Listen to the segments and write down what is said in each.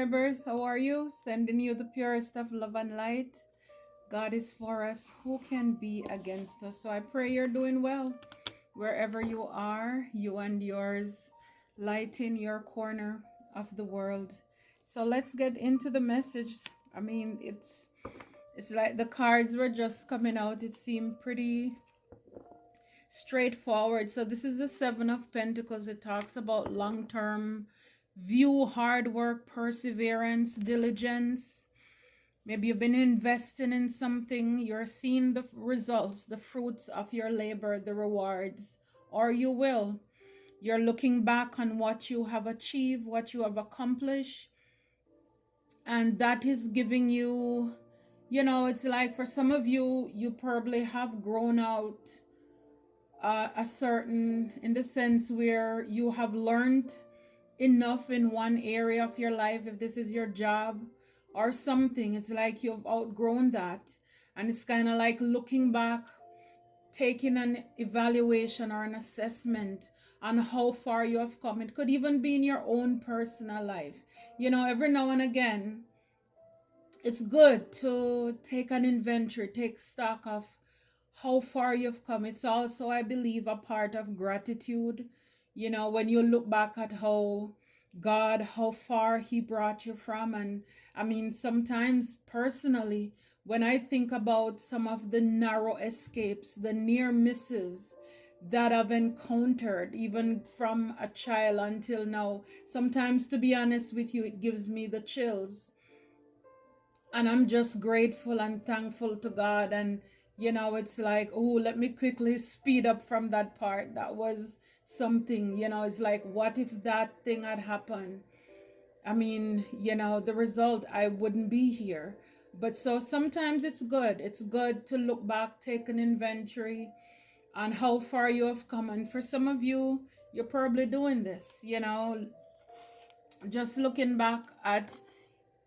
subscribers. How are you? Sending you the purest of love and light. God is for us. Who can be against us? So I pray you're doing well. Wherever you are, you and yours, lighting your corner of the world. So let's get into the message. I mean, it's like the cards were just coming out. It seemed pretty straightforward. So this is the Seven of Pentacles. It talks about long-term view, hard work, perseverance, diligence. Maybe you've been investing in something, you're seeing the results, the fruits of your labor, the rewards, or you will. You're looking back on what you have achieved, what you have accomplished, and that is giving you, it's like for some of you, you probably have grown out a certain, in the sense where you have learned enough in one area of your life. If this is your job or something, it's like you've outgrown that, and it's kind of like looking back, taking an evaluation or an assessment on how far you have come. It could even be in your own personal life. Every now and again, it's good to take an inventory, take stock of how far you've come. It's also, I believe, a part of gratitude. When you look back at how far He brought you from. And I mean, sometimes personally, when I think about some of the narrow escapes, the near misses that I've encountered, even from a child until now, sometimes, to be honest with you, it gives me the chills. And I'm just grateful and thankful to God. And it's like, oh, let me quickly speed up from that part. That was something. It's like, what if that thing had happened? I mean, the result, I wouldn't be here. But so sometimes it's good to look back, take an inventory on how far you have come. And for some of you, you're probably doing this, just looking back at,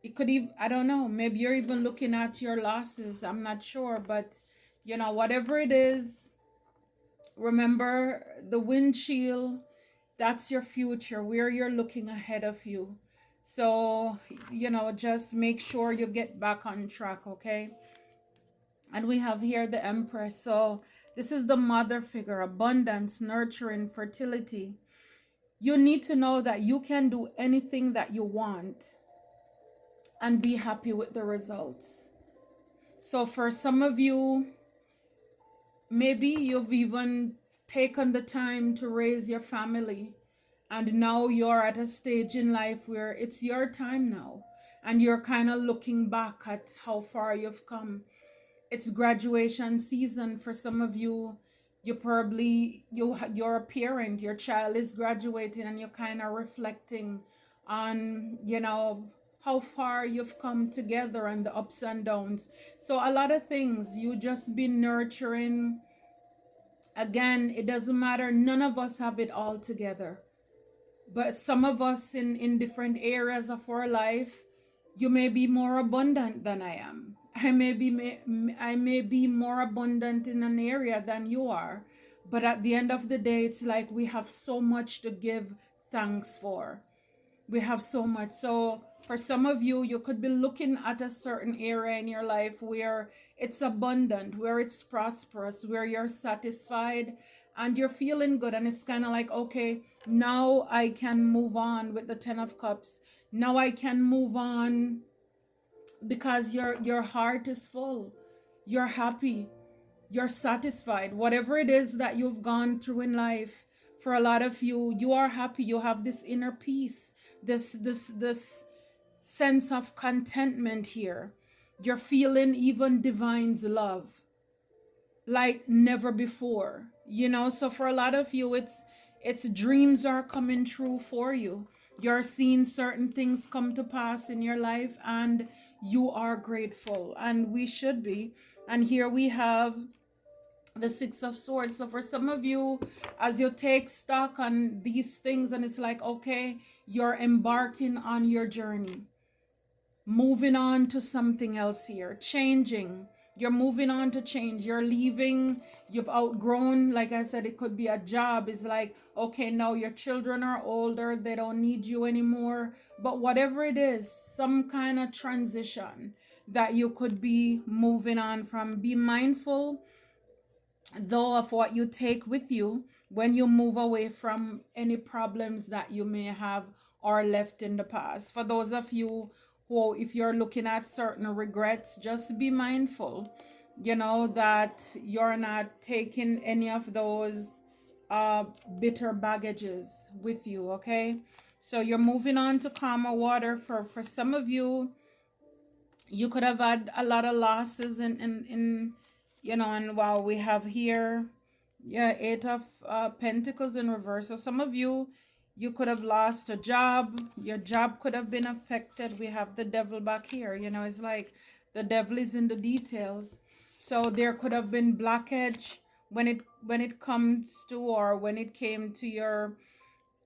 it could even, I don't know, maybe you're even looking at your losses. I'm not sure, but whatever it is, remember the windshield, that's your future, where you're looking ahead of you. So, just make sure you get back on track, okay? And we have here the Empress. So this is the mother figure, abundance, nurturing, fertility. You need to know that you can do anything that you want and be happy with the results. So for some of you, maybe you've even taken the time to raise your family, and now you're at a stage in life where it's your time now, and you're kind of looking back at how far you've come. It's graduation season for some of you. You're a parent, your child is graduating, and you're kind of reflecting on how far you've come together and the ups and downs. So a lot of things you just been nurturing. Again, it doesn't matter, none of us have it all together, but some of us in different areas of our life, you may be more abundant than I am. I may be more abundant in an area than you are, but at the end of the day, it's like we have so much to give thanks for. We have so much. So for some of you, you could be looking at a certain area in your life where it's abundant, where it's prosperous, where you're satisfied and you're feeling good. And it's kind of like, okay, now I can move on with the Ten of Cups. Now I can move on because your heart is full. You're happy. You're satisfied. Whatever it is that you've gone through in life, for a lot of you, you are happy. You have this inner peace, this sense of contentment here. You're feeling even divine's love like never before. So for a lot of you, it's dreams are coming true for you. You're seeing certain things come to pass in your life, and you are grateful, and we should be. And here we have the Six of Swords. So for some of you, as you take stock on these things, and it's like, okay, you're embarking on your journey, moving on to something else here, changing, You're moving on to change. You're leaving. You've outgrown. Like I said, it could be a job. It's like, okay, now your children are older. They don't need you anymore. But whatever it is, some kind of transition that you could be moving on from. Be mindful, though, of what you take with you when you move away from any problems that you may have or left in the past. For those of you who, if you're looking at certain regrets, just be mindful, that you're not taking any of those bitter baggages with you, okay? So you're moving on to calmer water. For some of you, you could have had a lot of losses in and while we have here, yeah, eight of pentacles in reverse. So some of you, you could have lost a job. Your job could have been affected. We have the devil back here. It's like the devil is in the details. So there could have been blockage when it comes to, or when it came to your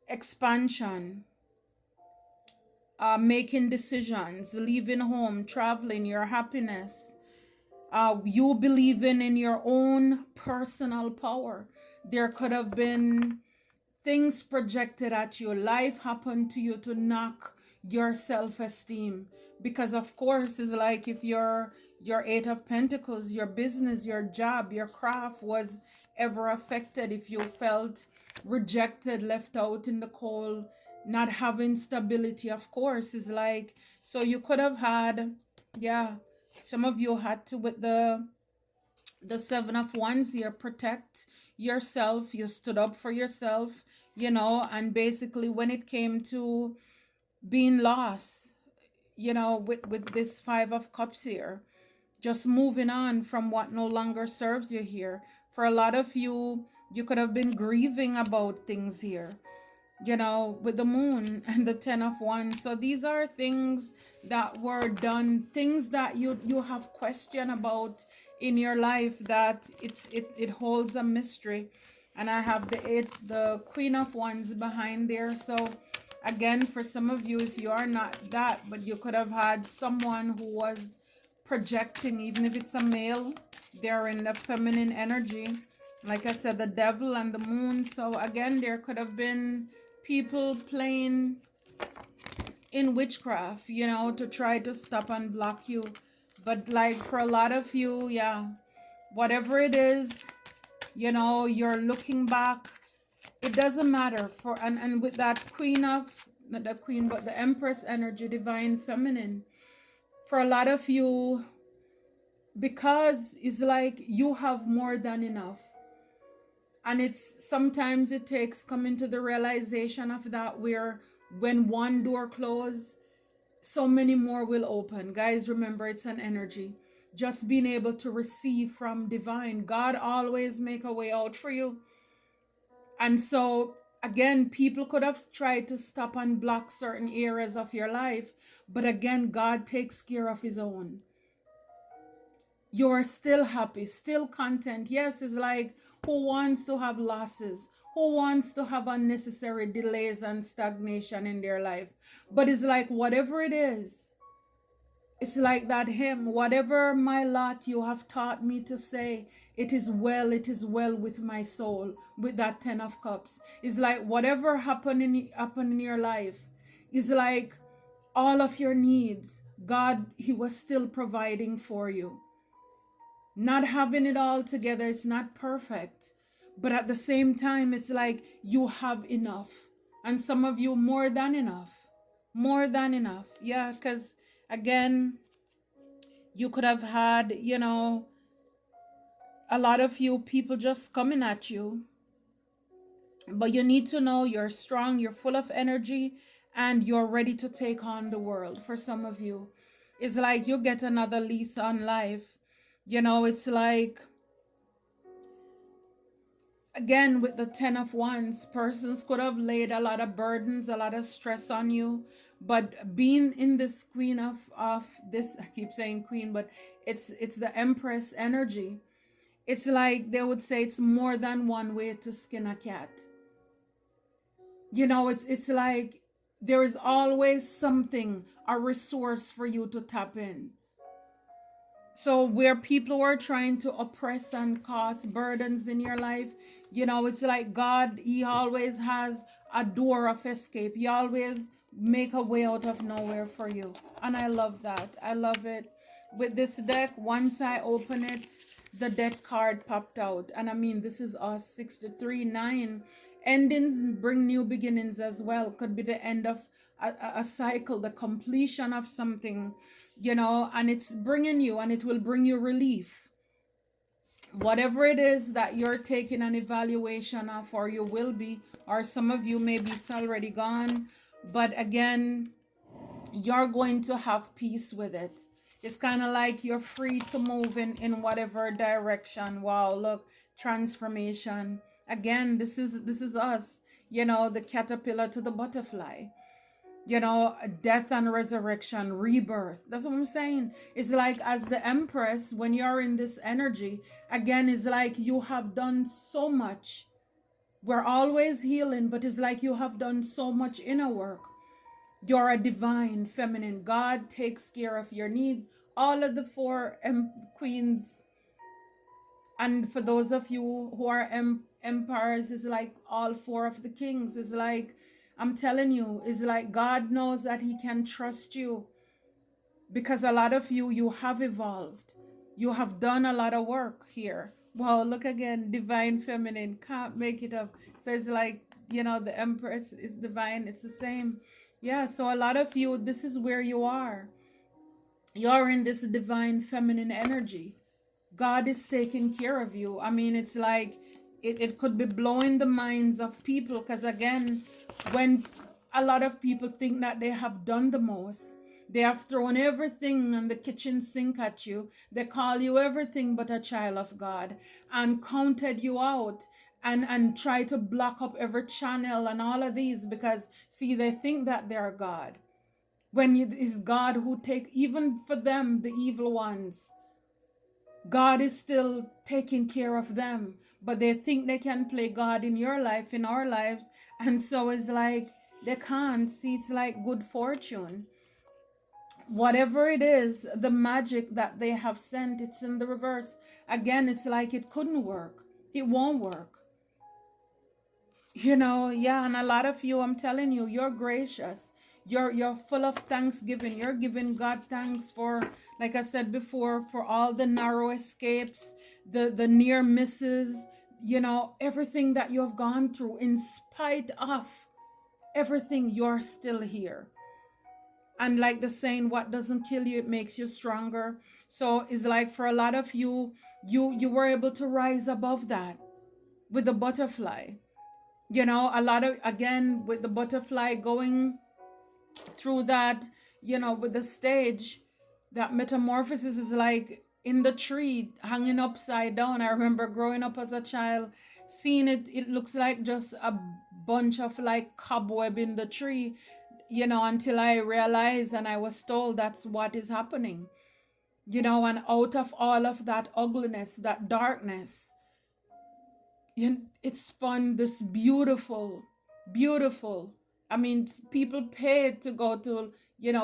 expansion, making decisions, leaving home, traveling, your happiness, you believing in your own personal power. There could have been things projected at you. Life happened to you to knock your self-esteem. Because of course, it's like if your eight of pentacles, your business, your job, your craft was ever affected, if you felt rejected, left out in the cold, not having stability, of course, is like, so you could have had, yeah, some of you had to, with the seven of wands here, protect yourself. You stood up for yourself, and basically when it came to being lost, with this five of cups here, just moving on from what no longer serves you here. For a lot of you, you could have been grieving about things here, with the moon and the 10 of wands. So these are things that were done, things that you have question about in your life, that it holds a mystery. And I have the queen of wands behind there. So again, for some of you, if you are not that, but you could have had someone who was projecting, even if it's a male, they're in the feminine energy, like I said, the devil and the moon. So again, there could have been people playing in witchcraft, to try to stop and block you. But like for a lot of you, yeah, whatever it is, you're looking back. It doesn't matter. And with that queen of, not the queen, but the empress energy, divine feminine, for a lot of you, because it's like you have more than enough. And it's sometimes it takes coming to the realization of that, where when one door closes, so many more will open. Guys, remember, it's an energy. Just being able to receive from divine. God always make a way out for you. And so again, people could have tried to stop and block certain areas of your life, but again, God takes care of his own. You are still happy, still content. Yes, it's like, who wants to have losses? Who wants to have unnecessary delays and stagnation in their life? But it's like, whatever it is, it's like that hymn, whatever my lot you have taught me to say, it is well with my soul, with that 10 of cups. It's like whatever happened in your life, is like all of your needs, God, he was still providing for you. Not having it all together, it's not perfect. But at the same time, it's like you have enough. And some of you, more than enough. More than enough. Yeah, because again, you could have had, a lot of you people just coming at you. But you need to know you're strong, you're full of energy, and you're ready to take on the world. For some of you, it's like you get another lease on life. It's like, again, with the 10 of wands, persons could have laid a lot of burdens, a lot of stress on you. But being in this queen of this, I keep saying queen, but it's the empress energy. It's like they would say it's more than one way to skin a cat. It's like there is always something, a resource for you to tap in. So where people are trying to oppress and cause burdens in your life, it's like God, he always has a door of escape. He always make a way out of nowhere for you. And I love that. I love it. With this deck, once I open it, the death card popped out. And I mean, this is us, 63, 9. Endings bring new beginnings as well. Could be the end of a cycle, the completion of something, and it's bringing you, and it will bring you relief. Whatever it is that you're taking an evaluation of, or you will be, or some of you, maybe it's already gone, but again, you're going to have peace with it. It's kind of like you're free to move in whatever direction. Wow, look, transformation. Again, this is us, the caterpillar to the butterfly, death and resurrection, rebirth. That's what I'm saying. It's like, as the empress, when you're in this energy, again, it's like you have done so much. We're always healing, but it's like you have done so much inner work. You're a divine feminine. God takes care of your needs. All of the four queens, and for those of you who are empires, is like all four of the kings. Is like, I'm telling you, is like God knows that he can trust you, because a lot of you have evolved. You have done a lot of work here. Wow, look again, divine feminine, can't make it up. So it's like, the empress is divine. It's the same. Yeah, so a lot of you, this is where you are. You're in this divine feminine energy. God is taking care of you. I mean, it's like it could be blowing the minds of people, because again, when a lot of people think that they have done the most, they have thrown everything on the kitchen sink at you. They call you everything but a child of God, and counted you out, and try to block up every channel and all of these, because see, they think that they're God, when it is God who take, even for them, the evil ones, God is still taking care of them, but they think they can play God in your life, in our lives, and so it's like they can't. See, it's like good fortune. Whatever it is, the magic that they have sent, it's in the reverse. Again, it's like it couldn't work. It won't work. Yeah, and a lot of you, I'm telling you, you're gracious. You're full of thanksgiving. You're giving God thanks for, like I said before, for all the narrow escapes, the near misses, everything that you have gone through. In spite of everything, you're still here. And like the saying, what doesn't kill you, it makes you stronger. So it's like, for a lot of you, you were able to rise above that with the butterfly. A lot of, again, with the butterfly going through that, with the stage, that metamorphosis is like in the tree hanging upside down. I remember growing up as a child, seeing it looks like just a bunch of like cobweb in the tree, until I realized, and I was told, that's what is happening. And out of all of that ugliness, that darkness, it spun this beautiful, beautiful. I mean, people pay to go to,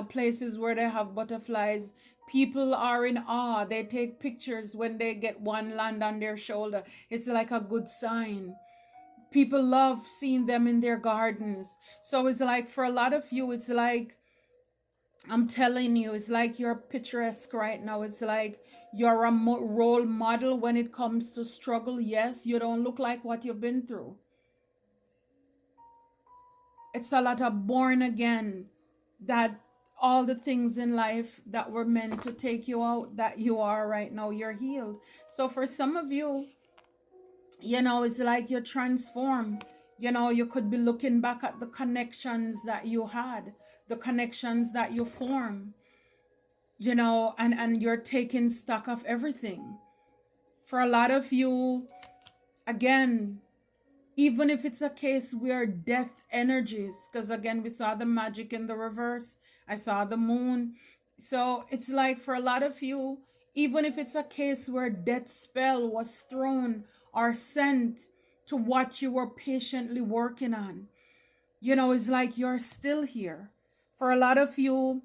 places where they have butterflies. People are in awe. They take pictures when they get one land on their shoulder. It's like a good sign. People love seeing them in their gardens. So it's like, for a lot of you, it's like, I'm telling you, it's like you're picturesque right now. It's like you're a role model when it comes to struggle. Yes, you don't look like what you've been through. It's a lot of born again, that all the things in life that were meant to take you out, that you are right now, you're healed. So for some of you, it's like you're transformed. You could be looking back at the connections that you had, the connections that you formed, and you're taking stock of everything. For a lot of you, again, even if it's a case where death energies, because again, we saw the magic in the reverse, I saw the moon. So it's like, for a lot of you, even if it's a case where death spell was thrown or sent to what you were patiently working on, it's like you're still here. For a lot of you,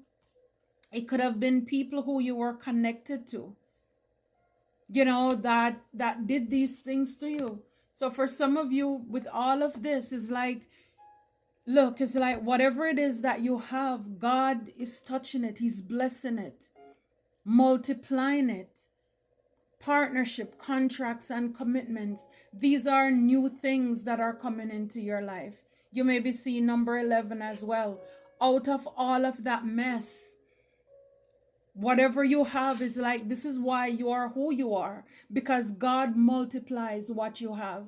it could have been people who you were connected to, that did these things to you. So for some of you, with all of this, is like, look, it's like whatever it is that you have, God is touching it. He's blessing it, multiplying it. Partnership, contracts, and commitments. These are new things that are coming into your life. You may be seeing number 11 as well. Out of all of that mess, whatever you have is like, this is why you are who you are, because God multiplies what you have.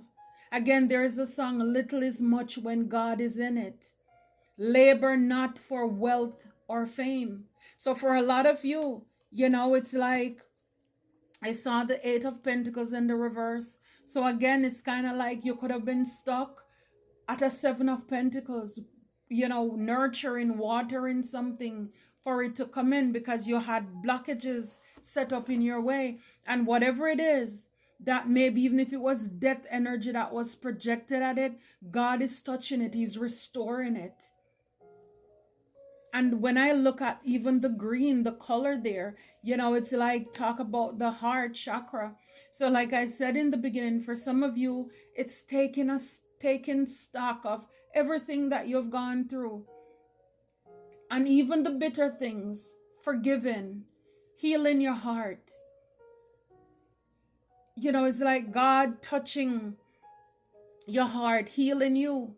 Again, there is a song, little is much when God is in it. Labor not for wealth or fame. So for a lot of you, it's like, I saw the Eight of Pentacles in the reverse. So again, it's kind of like you could have been stuck at a Seven of Pentacles, nurturing, watering something for it to come in because you had blockages set up in your way. And whatever it is, that maybe even if it was death energy that was projected at it, God is touching it. He's restoring it. And when I look at even the green, the color there, it's like talk about the heart chakra. So like I said in the beginning, for some of you, it's taking stock of everything that you've gone through. And even the bitter things, forgiven, healing your heart. It's like God touching your heart, healing you.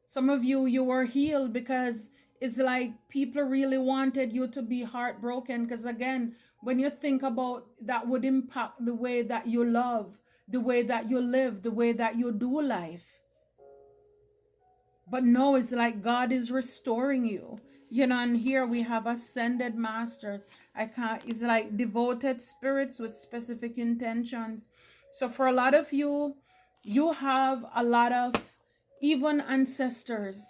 Some of you were healed because it's like people really wanted you to be heartbroken. Because again, when you think about that, would impact the way that you love, the way that you live, the way that you do life. But no, it's like God is restoring you. And here we have ascended master. It's like devoted spirits with specific intentions. So for a lot of you, you have a lot of even ancestors.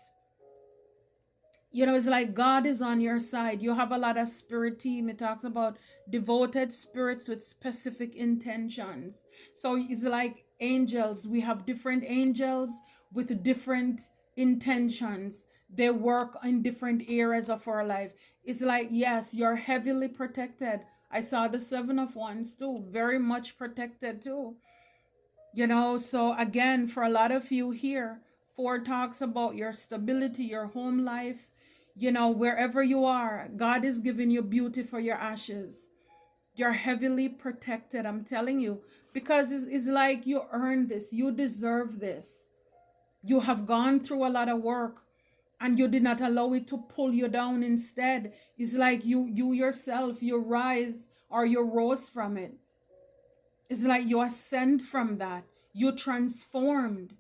It's like God is on your side. You have a lot of spirit team. It talks about devoted spirits with specific intentions. So it's like angels. We have different angels with different intentions. They work in different areas of our life. It's like, yes, you're heavily protected. I saw the Seven of Wands too, very much protected too. So again, for a lot of you here, 4 talks about your stability, your home life, wherever you are, God is giving you beauty for your ashes. You're heavily protected, I'm telling you, because it's like you earned this, you deserve this. You have gone through a lot of work and you did not allow it to pull you down. Instead, it's like you yourself, you rise or you rose from it. It's like you ascend from that. You transformed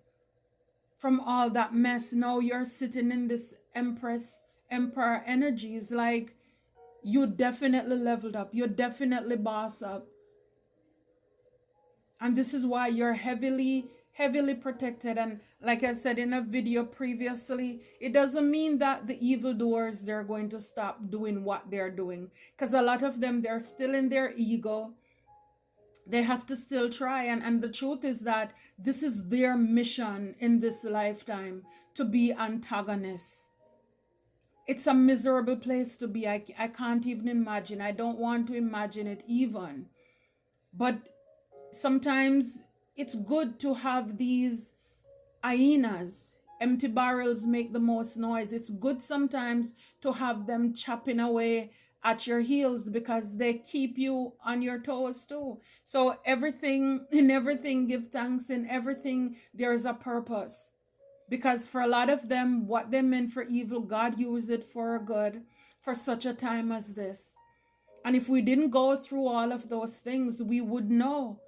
from all that mess. Now you're sitting in this emperor energy. It's like you definitely leveled up. You definitely boss up. And this is why you're heavily protected. And like I said in a video previously, it doesn't mean that the evildoers, they're going to stop doing what they're doing. Because a lot of them, they're still in their ego. They have to still try. And the truth is that this is their mission in this lifetime, to be antagonists. It's a miserable place to be. I can't even imagine. I don't want to imagine it even. But sometimes it's good to have these hyenas. Empty barrels make the most noise. It's good sometimes to have them chopping away at your heels because they keep you on your toes too. So in everything, give thanks. In everything, there is a purpose. Because for a lot of them, what they meant for evil, God used it for good for such a time as this. And if we didn't go through all of those things, we would know.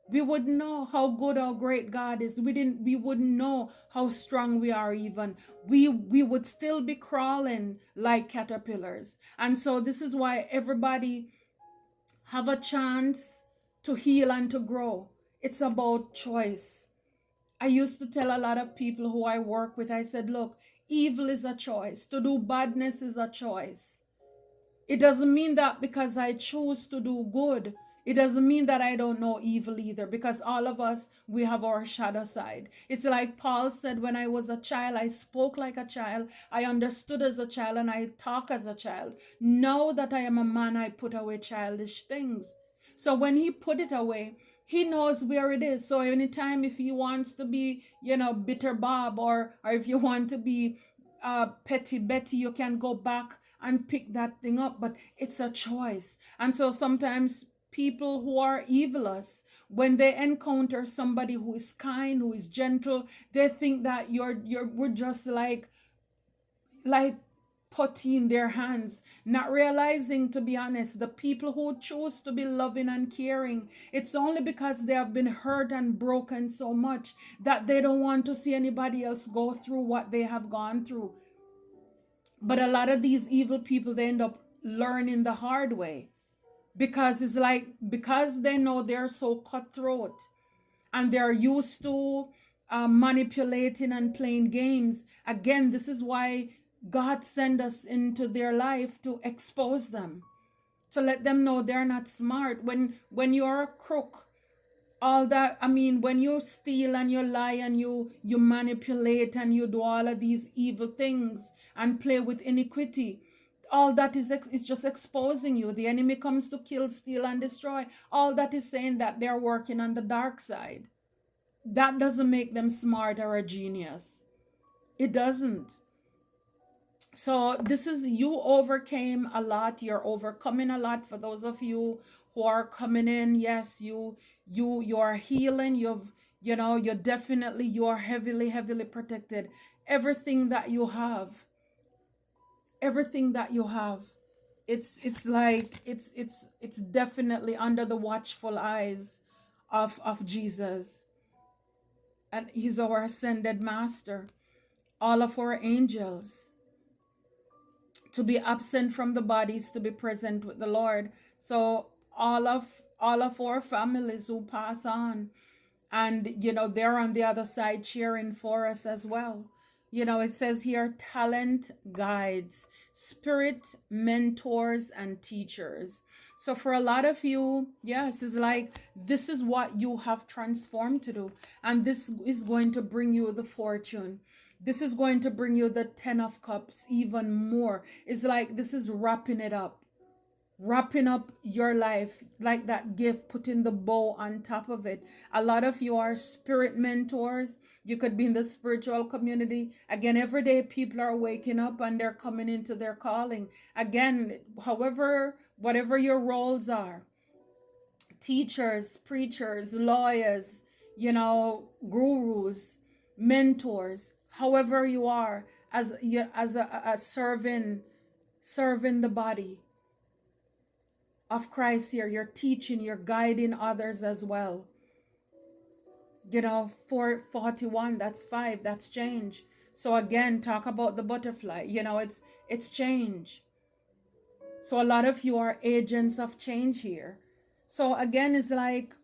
We wouldn't know how good or great God is. We wouldn't know how strong we are even. We would still be crawling like caterpillars. And so this is why everybody have a chance to heal and to grow. It's about choice. I used to tell a lot of people who I work with, I said, look, evil is a choice. To do badness is a choice. It doesn't mean that because I choose to do good, it doesn't mean that I don't know evil either, because all of us, we have our shadow side. It's like Paul said, when I was a child, I spoke like a child, I understood as a child, and I talk as a child. Now that I am a man, I put away childish things. So when he put it away, he knows where it is. So anytime if he wants to be, bitter Bob, or if you want to be petty Betty, you can go back and pick that thing up. But it's a choice. And so sometimes people who are evilous, when they encounter somebody who is kind, who is gentle, they think that we're just like putty in their hands, not realizing, to be honest, the people who choose to be loving and caring, it's only because they have been hurt and broken so much that they don't want to see anybody else go through what they have gone through. But a lot of these evil people, they end up learning the hard way, because it's like, because they know they're so cutthroat and they're used to manipulating and playing games. Again, this is why God sent us into their life, to expose them, to let them know they're not smart. When you're a crook, all that, when you steal and you lie and you manipulate and you do all of these evil things and play with iniquity, all that is just exposing you. The enemy comes to kill, steal, and destroy. All that is saying that they're working on the dark side. That doesn't make them smart or a genius. It doesn't. So this is, you overcame a lot. You're overcoming a lot. For those of you who are coming in, yes, you are healing. You're definitely, you are heavily protected. Everything that you have, it's like it's definitely under the watchful eyes of Jesus. And he's our ascended master. All of our angels, to be absent from the bodies, to be present with the Lord. So all of our families who pass on, and they're on the other side cheering for us as well. It says here, talent guides, spirit mentors, and teachers. So for a lot of you, yes, it's like, this is what you have transformed to do, and this is going to bring you the fortune. This is going to bring you the 10 of cups, even more. It's like, this is wrapping up your life, like that gift, putting the bow on top of it. A lot of you are spirit mentors. You could be in the spiritual community. Again, every day people are waking up and they're coming into their calling. Again, whatever your roles are, teachers, preachers, lawyers, gurus, mentors, however you are, as a serving the body of Christ here. You're teaching, you're guiding others as well. 41, that's 5, that's change. So again, talk about the butterfly, it's change. So a lot of you are agents of change here. So again, it's like,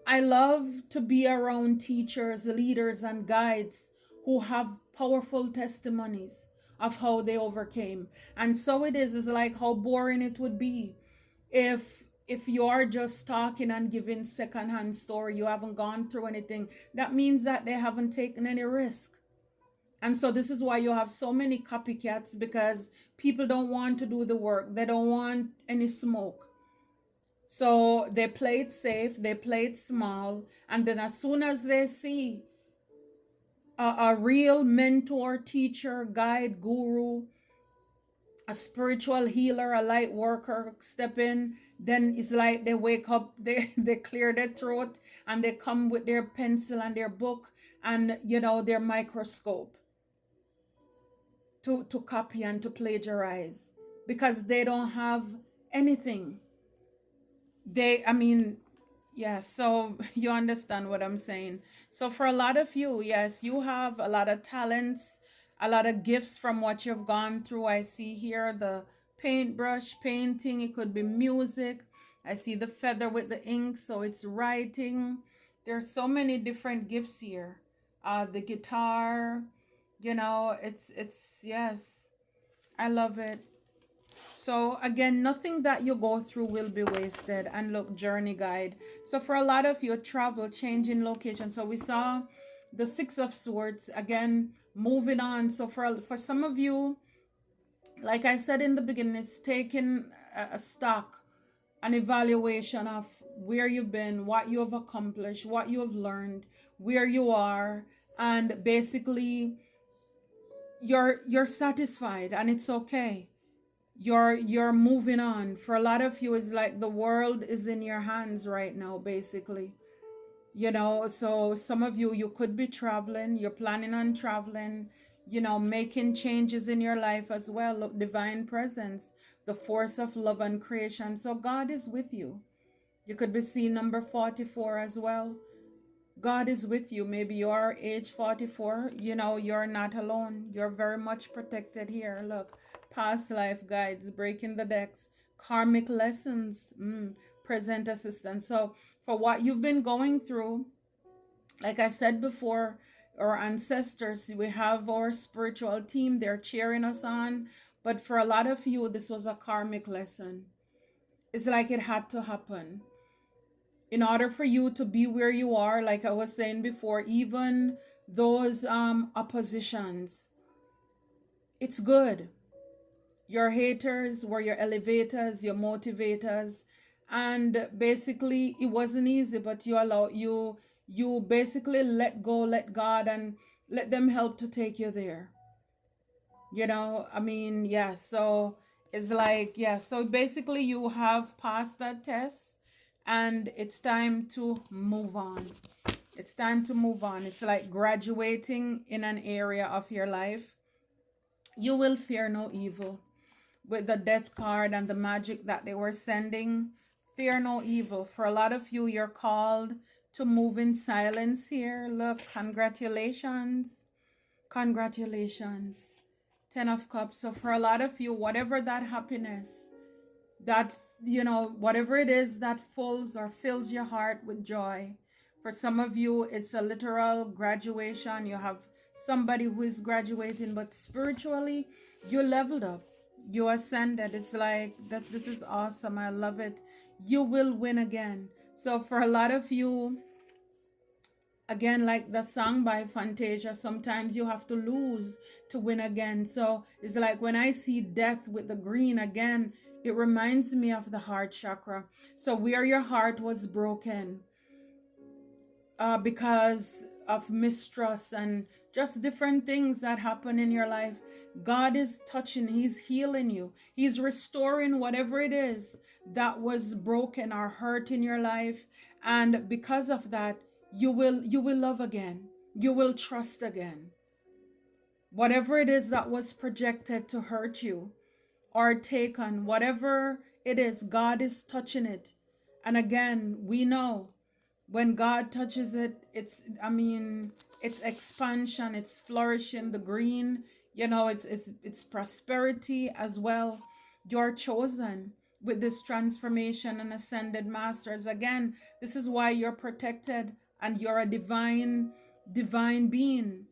I love to be around teachers, leaders, and guides who have powerful testimonies of how they overcame. And so it is like, how boring it would be if you are just talking and giving secondhand story. You haven't gone through anything. That means that they haven't taken any risk. And so this is why you have so many copycats, because people don't want to do the work. They don't want any smoke. So they play it safe, they play it small, and then as soon as they see a real mentor, teacher, guide, guru, a spiritual healer, a light worker step in, then it's like they wake up, they clear their throat, and they come with their pencil and their book and their microscope to copy and to plagiarize, because they don't have anything. So you understand what I'm saying. So for a lot of you, yes, you have a lot of talents, a lot of gifts from what you've gone through. I see here the paintbrush, painting, it could be music. I see the feather with the ink, so it's writing. There's so many different gifts here. The guitar, it's yes, I love it. So again, nothing that you go through will be wasted. And look, journey guide. So for a lot of you, travel, changing location. So we saw the 6 of Swords, again, moving on. So for some of you, like I said in the beginning, it's taking a stock an evaluation of where you've been, what you have accomplished, what you have learned, where you are, and basically you're satisfied and it's okay. You're moving on. For a lot of you, it's like the world is in your hands right now, basically. So some of you could be traveling, you're planning on traveling, making changes in your life as well. Look, divine presence, the force of love and creation. So God is with you. You could be seeing number 44 as well. God is with you. Maybe you're age 44, you're not alone. You're very much protected here. Look, past life guides, breaking the decks, karmic lessons, present assistance. So for what you've been going through, like I said before, our ancestors, we have our spiritual team, they're cheering us on. But for a lot of you, this was a karmic lesson. It's like it had to happen in order for you to be where you are. Like I was saying before, even those oppositions, it's good. Your haters were your elevators, your motivators, and basically it wasn't easy, but you basically let go, let God, and let them help to take you there. Yeah, so it's like, yeah, so basically you have passed that test and it's time to move on. It's time to move on. It's like graduating in an area of your life. You will fear no evil. With the death card and the magic that they were sending, fear no evil. For a lot of you, you're called to move in silence here. Look, congratulations. Congratulations. 10 of Cups. So for a lot of you, whatever that happiness, that, whatever it is that fills your heart with joy. For some of you, it's a literal graduation. You have somebody who is graduating, but spiritually, you leveled up. You ascended. It's like that. This is awesome. I love it. You will win again. So for a lot of you, again, like the song by Fantasia, sometimes you have to lose to win again. So it's like when I see death with the green again, it reminds me of the heart chakra. So where your heart was broken because of mistrust and just different things that happen in your life, God is touching, he's healing you. He's restoring whatever it is that was broken or hurt in your life. And because of that, you will love again. You will trust again. Whatever it is that was projected to hurt you or taken, whatever it is, God is touching it. And again, we know when God touches it, it's expansion, it's flourishing, the green, it's prosperity as well. You're chosen with this transformation and ascended masters. Again, this is why you're protected and you're a divine being.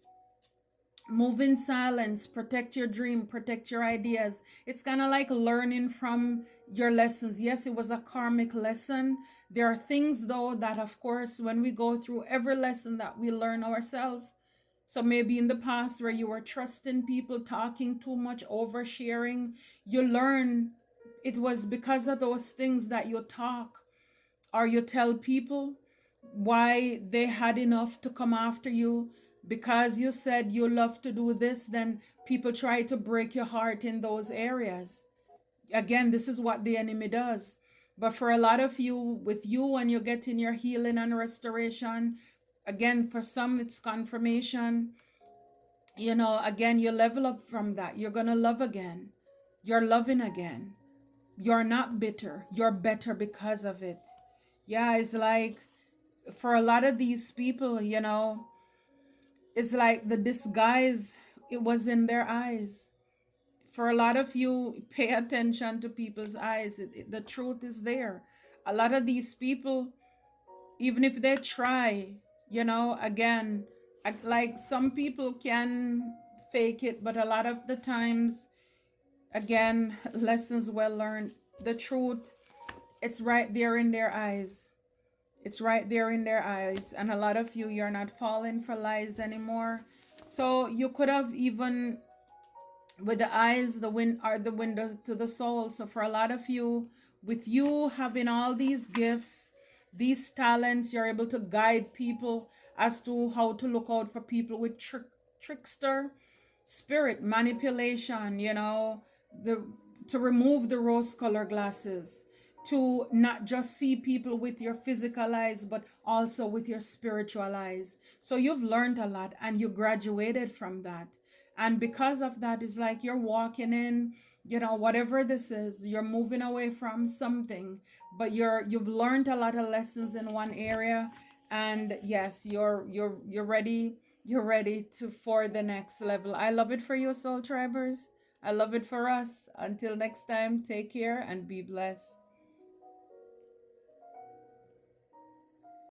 Move in silence, protect your dream, protect your ideas. It's kind of like learning from your lessons. Yes, it was a karmic lesson. There are things though that, of course, when we go through every lesson, that we learn ourselves. So maybe in the past where you were trusting people, talking too much, oversharing, you learn it was because of those things that you talk or you tell people why they had enough to come after you. Because you said you love to do this, then people try to break your heart in those areas. Again, this is what the enemy does. But for a lot of you, with you, when you get in your healing and restoration, again, for some, it's confirmation. Again, you level up from that. You're going to love again. You're loving again. You're not bitter. You're better because of it. Yeah, it's like for a lot of these people, it's like the disguise, it was in their eyes. For a lot of you, pay attention to people's eyes. The truth is there. A lot of these people, even if they try, again, like some people can fake it, but a lot of the times, again, lessons well learned. The truth, it's right there in their eyes. It's right there in their eyes. And a lot of you, you're not falling for lies anymore. So you could have even, with the eyes, the wind are the windows to the soul. So for a lot of you, with you having all these gifts, these talents, you're able to guide people as to how to look out for people with trickster spirit manipulation, the to remove the rose color glasses, to not just see people with your physical eyes but also with your spiritual eyes. So you've learned a lot and you graduated from that, and because of that, it's like you're walking in, whatever this is, you're moving away from something, but you've learned a lot of lessons in one area, and yes, you're ready. You're ready to for the next level. I love it for you, soul tribers. I love it for us. Until next time, take care and be blessed.